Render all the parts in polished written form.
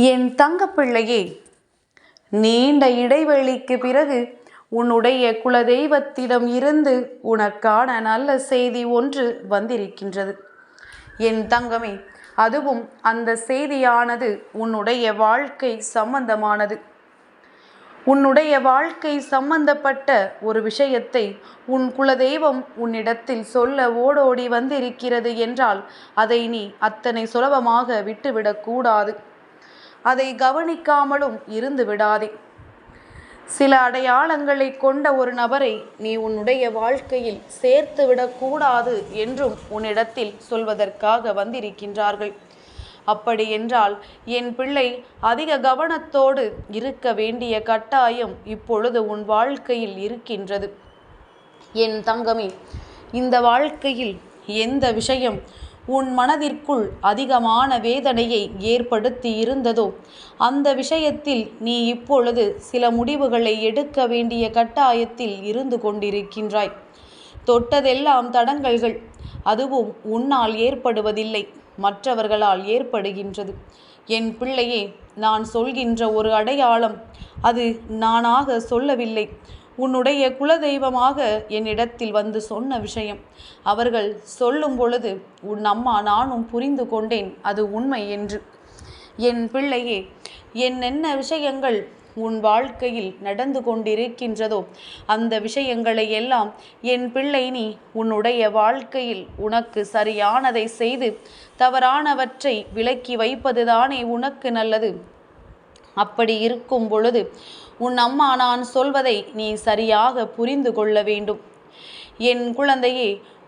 என் தங்கப்பிள்ளையே, நீண்ட இடைவெளிக்கு பிறகு உன்னுடைய குலதெய்வத்திடம் இருந்து உனக்கான நல்ல செய்தி ஒன்று வந்திருக்கின்றது. என் தங்கமே, அதுவும் அந்த செய்தியானது உன்னுடைய வாழ்க்கை சம்பந்தமானது. உன்னுடைய வாழ்க்கை சம்பந்தப்பட்ட ஒரு விஷயத்தை உன் குலதெய்வம் உன்னிடத்தில் சொல்ல ஓடோடி வந்திருக்கிறது என்றால் அதை நீ அத்தனை சுலபமாக விட்டுவிடக்கூடாது. அதை கவனிக்காமலும் இருந்து விடாதே. சில அடையாளங்களை கொண்ட ஒரு நபரை நீ உன்னுடைய வாழ்க்கையில் சேர்த்து விடக்கூடாது என்றும் உன்னிடத்தில் சொல்வதற்காக வந்திருக்கின்றார்கள். அப்படி என்றால் என் பிள்ளை, அதிக கவனத்தோடு இருக்க வேண்டிய கட்டாயம் இப்பொழுது உன் வாழ்க்கையில் இருக்கின்றது. என் தங்கமே, இந்த வாழ்க்கையில் எந்த விஷயம் உன் மனதிற்குள் அதிகமான வேதனையை ஏற்படுத்தி இருந்ததோ அந்த விஷயத்தில் நீ இப்பொழுது சில முடிவுகளை எடுக்க வேண்டிய கட்டாயத்தில் இருந்து கொண்டிருக்கின்றாய். தொட்டதெல்லாம் தடங்கல்கள். அதுவும் உன்னால் ஏற்படுவதில்லை, மற்றவர்களால் ஏற்படுகின்றது. என் பிள்ளையே, நான் சொல்கின்ற ஒரு அடையாளம் அது நானாக சொல்லவில்லை. உன்னுடைய குலதெய்வமாக என்னிடத்தில் வந்து சொன்ன விஷயம். அவர்கள் சொல்லும் பொழுது உன் அம்மா நானும் புரிந்து கொண்டேன் அது உண்மை என்று. என் பிள்ளையே, என்னென்ன விஷயங்கள் உன் வாழ்க்கையில் நடந்து கொண்டிருக்கின்றதோ அந்த விஷயங்களை எல்லாம் என் பிள்ளை நீ உன்னுடைய வாழ்க்கையில் உனக்கு சரியானதை செய்து தவறானவற்றை விலக்கி வைப்பதுதானே உனக்கு நல்லது. அப்படி இருக்கும் பொழுது உன் அம்மா நான் சொல்வதை நீ சரியாக புரிந்து கொள்ள வேண்டும். என் குழந்தையே,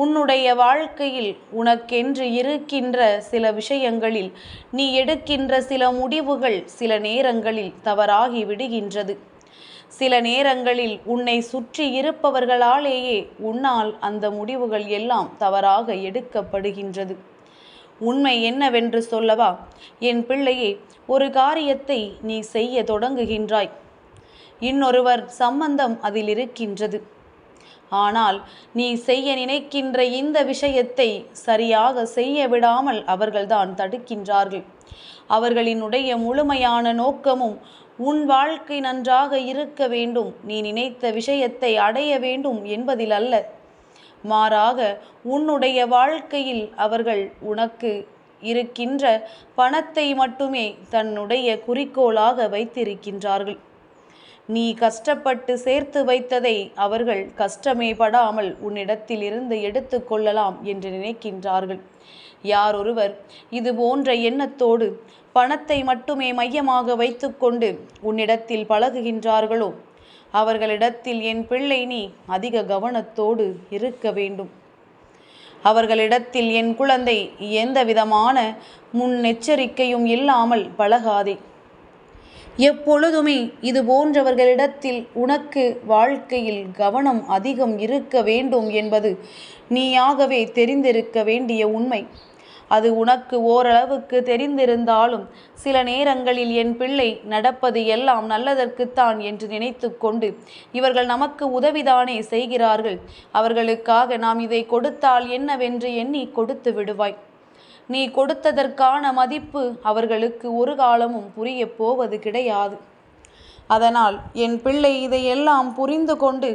உன்னுடைய வாழ்க்கையில் உனக்கென்று இருக்கின்ற சில விஷயங்களில் நீ எடுக்கின்ற சில முடிவுகள் சில நேரங்களில் தவறாகி விடுகின்றது. சில நேரங்களில் உன்னை சுற்றி இருப்பவர்களாலேயே உன்னால் அந்த முடிவுகள் எல்லாம் தவறாக எடுக்கப்படுகின்றது. உண்மை என்னவென்று சொல்லவா? என் பிள்ளையே, ஒரு காரியத்தை நீ செய்ய தொடங்குகின்றாய். இன்னொருவர் சம்பந்தம் அதில் இருக்கின்றது. ஆனால் நீ செய்ய நினைக்கின்ற இந்த விஷயத்தை சரியாக செய்ய விடாமல் அவர்கள்தான் தடுக்கின்றார்கள். அவர்களினுடைய முழுமையான நோக்கமும் உன் வாழ்க்கை நன்றாக இருக்க வேண்டும், நீ நினைத்த விஷயத்தை அடைய வேண்டும் என்பதில் அல்ல. மாறாக உன்னுடைய வாழ்க்கையில் அவர்கள் உனக்கு இருக்கின்ற பணத்தை மட்டுமே தன்னுடைய குறிக்கோளாக வைத்திருக்கின்றார்கள். நீ கஷ்டப்பட்டு சேர்த்து வைத்ததை அவர்கள் கஷ்டமே படாமல் உன்னிடத்தில் இருந்து எடுத்து கொள்ளலாம் என்று நினைக்கின்றார்கள். யாரொருவர் இது போன்ற எண்ணத்தோடு பணத்தை மட்டுமே மையமாக வைத்துக்கொண்டு உன்னிடத்தில் பழகுகின்றார்களோ அவர்களிடத்தில் என் பிள்ளை நீ அதிக கவனத்தோடு இருக்க வேண்டும். அவர்களிடத்தில் என் குழந்தை எந்த விதமான முன்னெச்சரிக்கையும் இல்லாமல் பழகாதே. எப்பொழுதுமே இது போன்றவர்களிடத்தில் உனக்கு வாழ்க்கையில் கவனம் அதிகம் இருக்க வேண்டும் என்பது நீயாகவே தெரிந்திருக்க வேண்டிய உண்மை. அது உனக்கு ஓரளவுக்கு தெரிந்திருந்தாலும் சில நேரங்களில் என் பிள்ளை நடப்பது எல்லாம் நல்லதற்குத்தான் என்று நினைத்து கொண்டு இவர்கள் நமக்கு உதவிதானே செய்கிறார்கள், அவர்களுக்காக நாம் இதை கொடுத்தால் என்னவென்று எண்ணி கொடுத்து விடுவாய். நீ கொடுத்ததற்கான மதிப்பு அவர்களுக்கு ஒரு காலமும் புரிய போவது கிடையாது. அதனால் என் பிள்ளை இதையெல்லாம் புரிந்து கொண்டு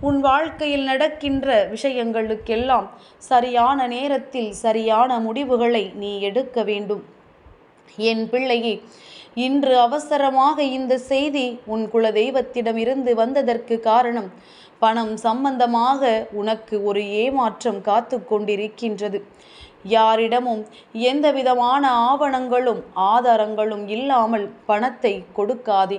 உன் வாழ்க்கையில் நடக்கின்ற விஷயங்களுக்கெல்லாம் சரியான நேரத்தில் சரியான முடிவுகளை நீ எடுக்க வேண்டும். என் பிள்ளையே, இன்று அவசரமாக இந்த செய்தி உன் குலதெய்வத்திடமிருந்து வந்ததற்கு காரணம் பணம் சம்பந்தமாக உனக்கு ஒரு ஏமாற்றம் காத்து கொண்டிருக்கின்றது. யாரிடமும் எந்த விதமான ஆவணங்களும் ஆதாரங்களும் இல்லாமல் பணத்தை கொடுக்காதே.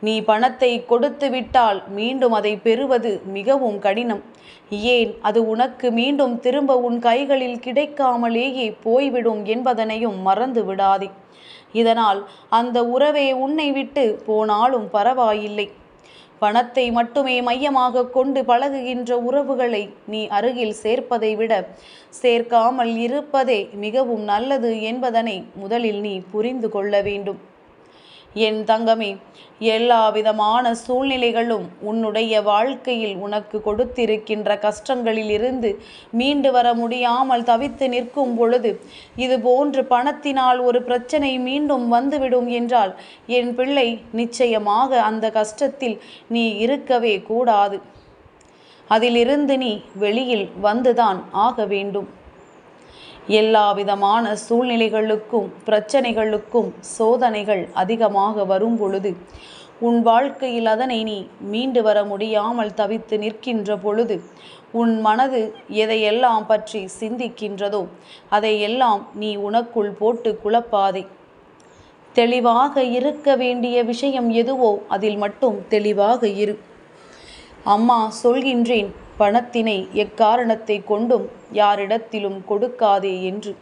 நீ பணத்தை கொடுத்து விட்டால் மீண்டும் அதை பெறுவது மிகவும் கடினம். ஏன், அது உனக்கு மீண்டும் திரும்ப உன் கைகளில் கிடைக்காமலேயே போய்விடும் என்பதனையும் மறந்து விடாதே. இதனால் அந்த உறவே உன்னை விட்டு போனாலும் பரவாயில்லை. பணத்தை மட்டுமே மையமாக கொண்டு பழகுகின்ற உறவுகளை நீ அருகில் சேர்ப்பதை விட சேர்க்காமல் இருப்பதே மிகவும் நல்லது என்பதனை முதலில் நீ புரிந்து கொள்ள வேண்டும். என் தங்கமே, எல்லா விதமான சூழ்நிலைகளும் உன்னுடைய வாழ்க்கையில் உனக்கு கொடுத்திருக்கின்ற கஷ்டங்களிலிருந்து மீண்டு வர முடியாமல் தவித்து நிற்கும் பொழுது, இது போன்று பணத்தினால் ஒரு பிரச்சனை மீண்டும் வந்துவிடும் என்றால் என் பிள்ளை, நிச்சயமாக அந்த கஷ்டத்தில் நீ இருக்கவே கூடாது. அதிலிருந்து நீ வெளியில் வந்துதான் ஆக வேண்டும். எல்லா விதமான சூழ்நிலைகளுக்கும் பிரச்சனைகளுக்கும் சோதனைகள் அதிகமாக வரும் பொழுது, உன் வாழ்க்கையில் அதனை நீ மீண்டு வர முடியாமல் தவித்து நிற்கின்ற பொழுது, உன் மனது எதையெல்லாம் பற்றி சிந்திக்கின்றதோ அதையெல்லாம் நீ உனக்குள் போட்டு குழப்பாதே. தெளிவாக இருக்க வேண்டிய விஷயம் எதுவோ அதில் மட்டும் தெளிவாக இரு. அம்மா சொல்கின்றேன், பணத்தினை எக்காரணத்தை கொண்டும் யாரிடத்திலும் கொடுக்காதே என்று,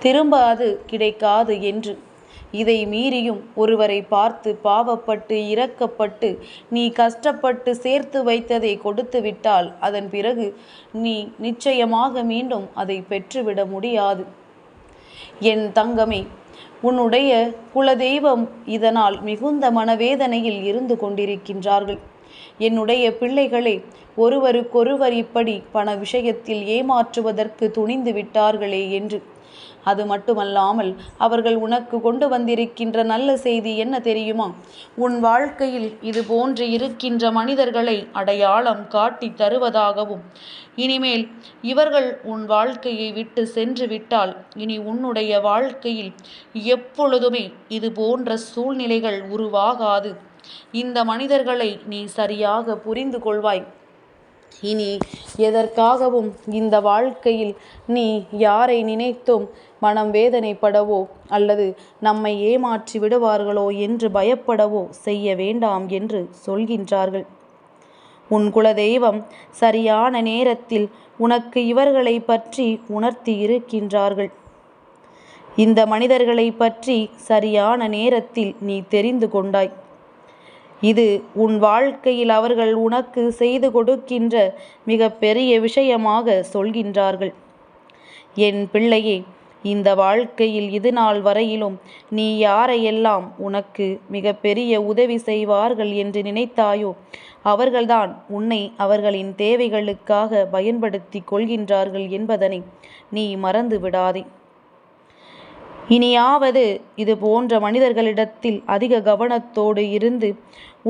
திரும்ப அது கிடைக்காது என்று. இதை மீறியும் ஒருவரை பார்த்து பாவப்பட்டு இரக்கப்பட்டு நீ கஷ்டப்பட்டு சேர்த்து வைத்ததை கொடுத்து விட்டால் அதன் பிறகு நீ நிச்சயமாக மீண்டும் அதை பெற்றுவிட முடியாது. என் தங்கமே, உன்னுடைய குலதெய்வம் இதனால் மிகுந்த மனவேதனையில் இருந்து கொண்டிருக்கின்றார்கள். என்னுடைய பிள்ளைகளே, ஒருவருக்கொருவர் இப்படி பண விஷயத்தில் ஏமாற்றுவதற்கு துணிந்து விட்டார்களே என்று. அது மட்டுமல்லாமல் அவர்கள் உனக்கு கொண்டு வந்திருக்கின்ற நல்ல செய்தி என்ன தெரியுமா? உன் வாழ்க்கையில் இது போன்று இருக்கின்ற மனிதர்களை அடையாளம் காட்டி தருவதாகவும், இனிமேல் இவர்கள் உன் வாழ்க்கையை விட்டு சென்று விட்டால் இனி உன்னுடைய வாழ்க்கையில் எப்பொழுதுமே இது போன்ற சூழ்நிலைகள் உருவாகாது. இந்த மனிதர்களை நீ சரியாக புரிந்து கொள்வாய். இனி எதற்காகவும் இந்த வாழ்க்கையில் நீ யாரை நினைத்தும் மனம் வேதனைப்படவோ அல்லது நம்மை ஏமாற்றி விடுவார்களோ என்று பயப்படவோ செய்ய வேண்டாம் என்று சொல்கின்றார்கள். உன் குலதெய்வம் சரியான நேரத்தில் உனக்கு இவர்களை பற்றி உணர்த்தி இருக்கின்றார்கள். இந்த மனிதர்களை பற்றி சரியான நேரத்தில் நீ தெரிந்து கொண்டாய். இது உன் வாழ்க்கையில் அவர்கள் உனக்கு செய்து கொடுக்கின்ற மிக பெரிய விஷயமாக சொல்கின்றார்கள். என் பிள்ளையே, இந்த வாழ்க்கையில் இது நாள் வரையிலும் நீ யாரையெல்லாம் உனக்கு மிக பெரிய உதவி செய்வார்கள் என்று நினைத்தாயோ அவர்கள்தான் உன்னை அவர்களின் தேவைகளுக்காக பயன்படுத்தி கொள்கின்றார்கள் என்பதனை நீ மறந்து விடாதே. இனியாவது இது போன்ற மனிதர்களிடத்தில் அதிக கவனத்தோடு இருந்து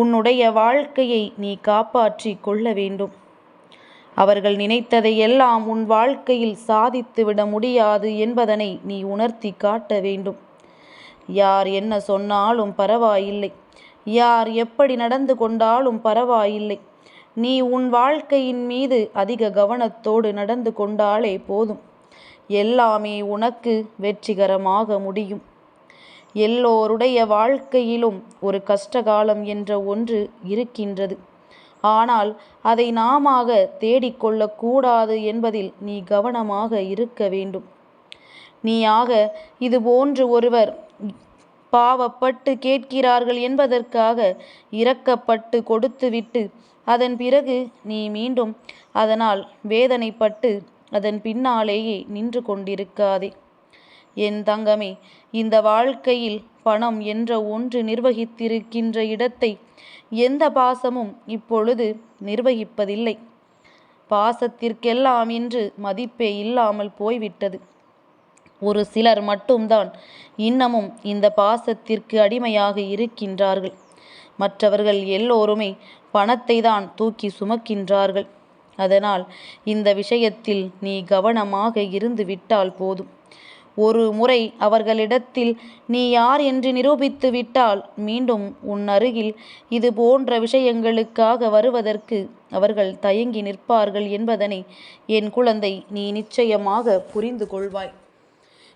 உன்னுடைய வாழ்க்கையை நீ காப்பாற்றி கொள்ள வேண்டும். அவர்கள் நினைத்ததை எல்லாம் உன் வாழ்க்கையில் சாதித்து விட முடியாது என்பதனை நீ உணர்த்தி காட்ட வேண்டும். யார் என்ன சொன்னாலும் பரவாயில்லை, யார் எப்படி நடந்து கொண்டாலும் பரவாயில்லை, நீ உன் வாழ்க்கையின் மீது அதிக கவனத்தோடு நடந்து கொண்டாலே போதும். எல்லாமே உனக்கு வெற்றிகரமாக முடியும். எல்லோருடைய வாழ்க்கையிலும் ஒரு கஷ்டகாலம் என்ற ஒன்று இருக்கின்றது. ஆனால் அதை நாமாக தேடிக்கொள்ளக்கூடாது என்பதில் நீ கவனமாக இருக்க வேண்டும். நீயாக இது போன்று ஒருவர் பாவப்பட்டு கேட்கிறார்கள் என்பதற்காக இரக்கப்பட்டு கொடுத்துவிட்டு அதன் பிறகு நீ மீண்டும் அதனால் வேதனைப்பட்டு அதன் பின்னாலேயே நின்று கொண்டிருக்காதே. என் தங்கமே, இந்த வாழ்க்கையில் பணம் என்ற ஒன்று நிர்வகித்திருக்கின்ற இடத்தை எந்த பாசமும் இப்பொழுது நிர்வகிப்பதில்லை. பாசத்திற்கெல்லாம் இன்று மதிப்பே இல்லாமல் போய்விட்டது. ஒரு சிலர் மட்டும்தான் இன்னமும் இந்த பாசத்திற்கு அடிமையாக இருக்கின்றார்கள். மற்றவர்கள் எல்லோருமே பணத்தை தான் தூக்கி சுமக்கின்றார்கள். அதனால் இந்த விஷயத்தில் நீ கவனமாக இருந்து விட்டால் போதும். ஒரு முறை அவர்களிடத்தில் நீ யார் என்று நிரூபித்து விட்டால் மீண்டும் உன் அருகில் இது போன்ற விஷயங்களுக்காக வருவதற்கு அவர்கள் தயங்கி நிற்பார்கள் என்பதனை என் குழந்தை நீ நிச்சயமாக புரிந்து கொள்வாய்.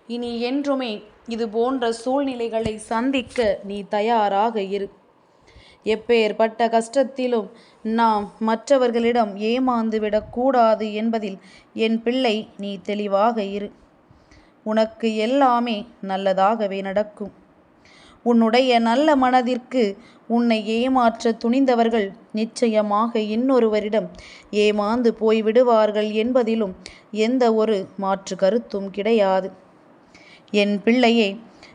இனி என்றுமே இது போன்ற சூழ்நிலைகளை சந்திக்க நீ தயாராக இரு. எப்பேற்பட்ட கஷ்டத்திலும் நாம் மற்றவர்களிடம் ஏமாந்து விடக்கூடாது என்பதில் என் பிள்ளை நீ தெளிவாக இரு. உனக்கு எல்லாமே நல்லதாகவே நடக்கும். உன்னுடைய நல்ல மனதிற்கு உன்னை ஏமாற்ற துணிந்தவர்கள் நிச்சயமாக இன்னொருவரிடம் ஏமாந்து போய்விடுவார்கள் என்பதிலும் எந்த ஒரு மாற்று கருத்தும் கிடையாது. என் பிள்ளையே,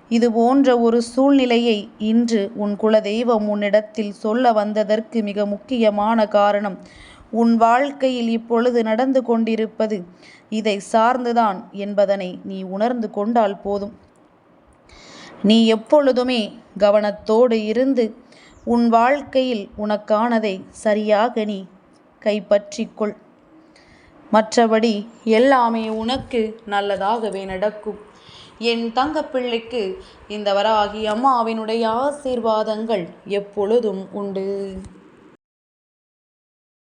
இது போன்ற ஒரு சூழ்நிலையை இன்று உன் குலதெய்வம் உன்னிடத்தில் சொல்ல வந்ததற்கு மிக முக்கியமான காரணம் உன் வாழ்க்கையில் இப்பொழுது நடந்து கொண்டிருப்பது இதை சார்ந்துதான் என்பதனை நீ உணர்ந்து கொண்டால் போதும். நீ எப்பொழுதுமே கவனத்தோடு இருந்து உன் வாழ்க்கையில் உனக்கானதை சரியாக நீ கைப்பற்றிக்கொள். மற்றபடி எல்லாமே உனக்கு நல்லதாகவே நடக்கும். என் தங்கப்பிள்ளைக்கு இந்த வராகி அம்மாவினுடைய ஆசீர்வாதங்கள் எப்பொழுதும் உண்டு.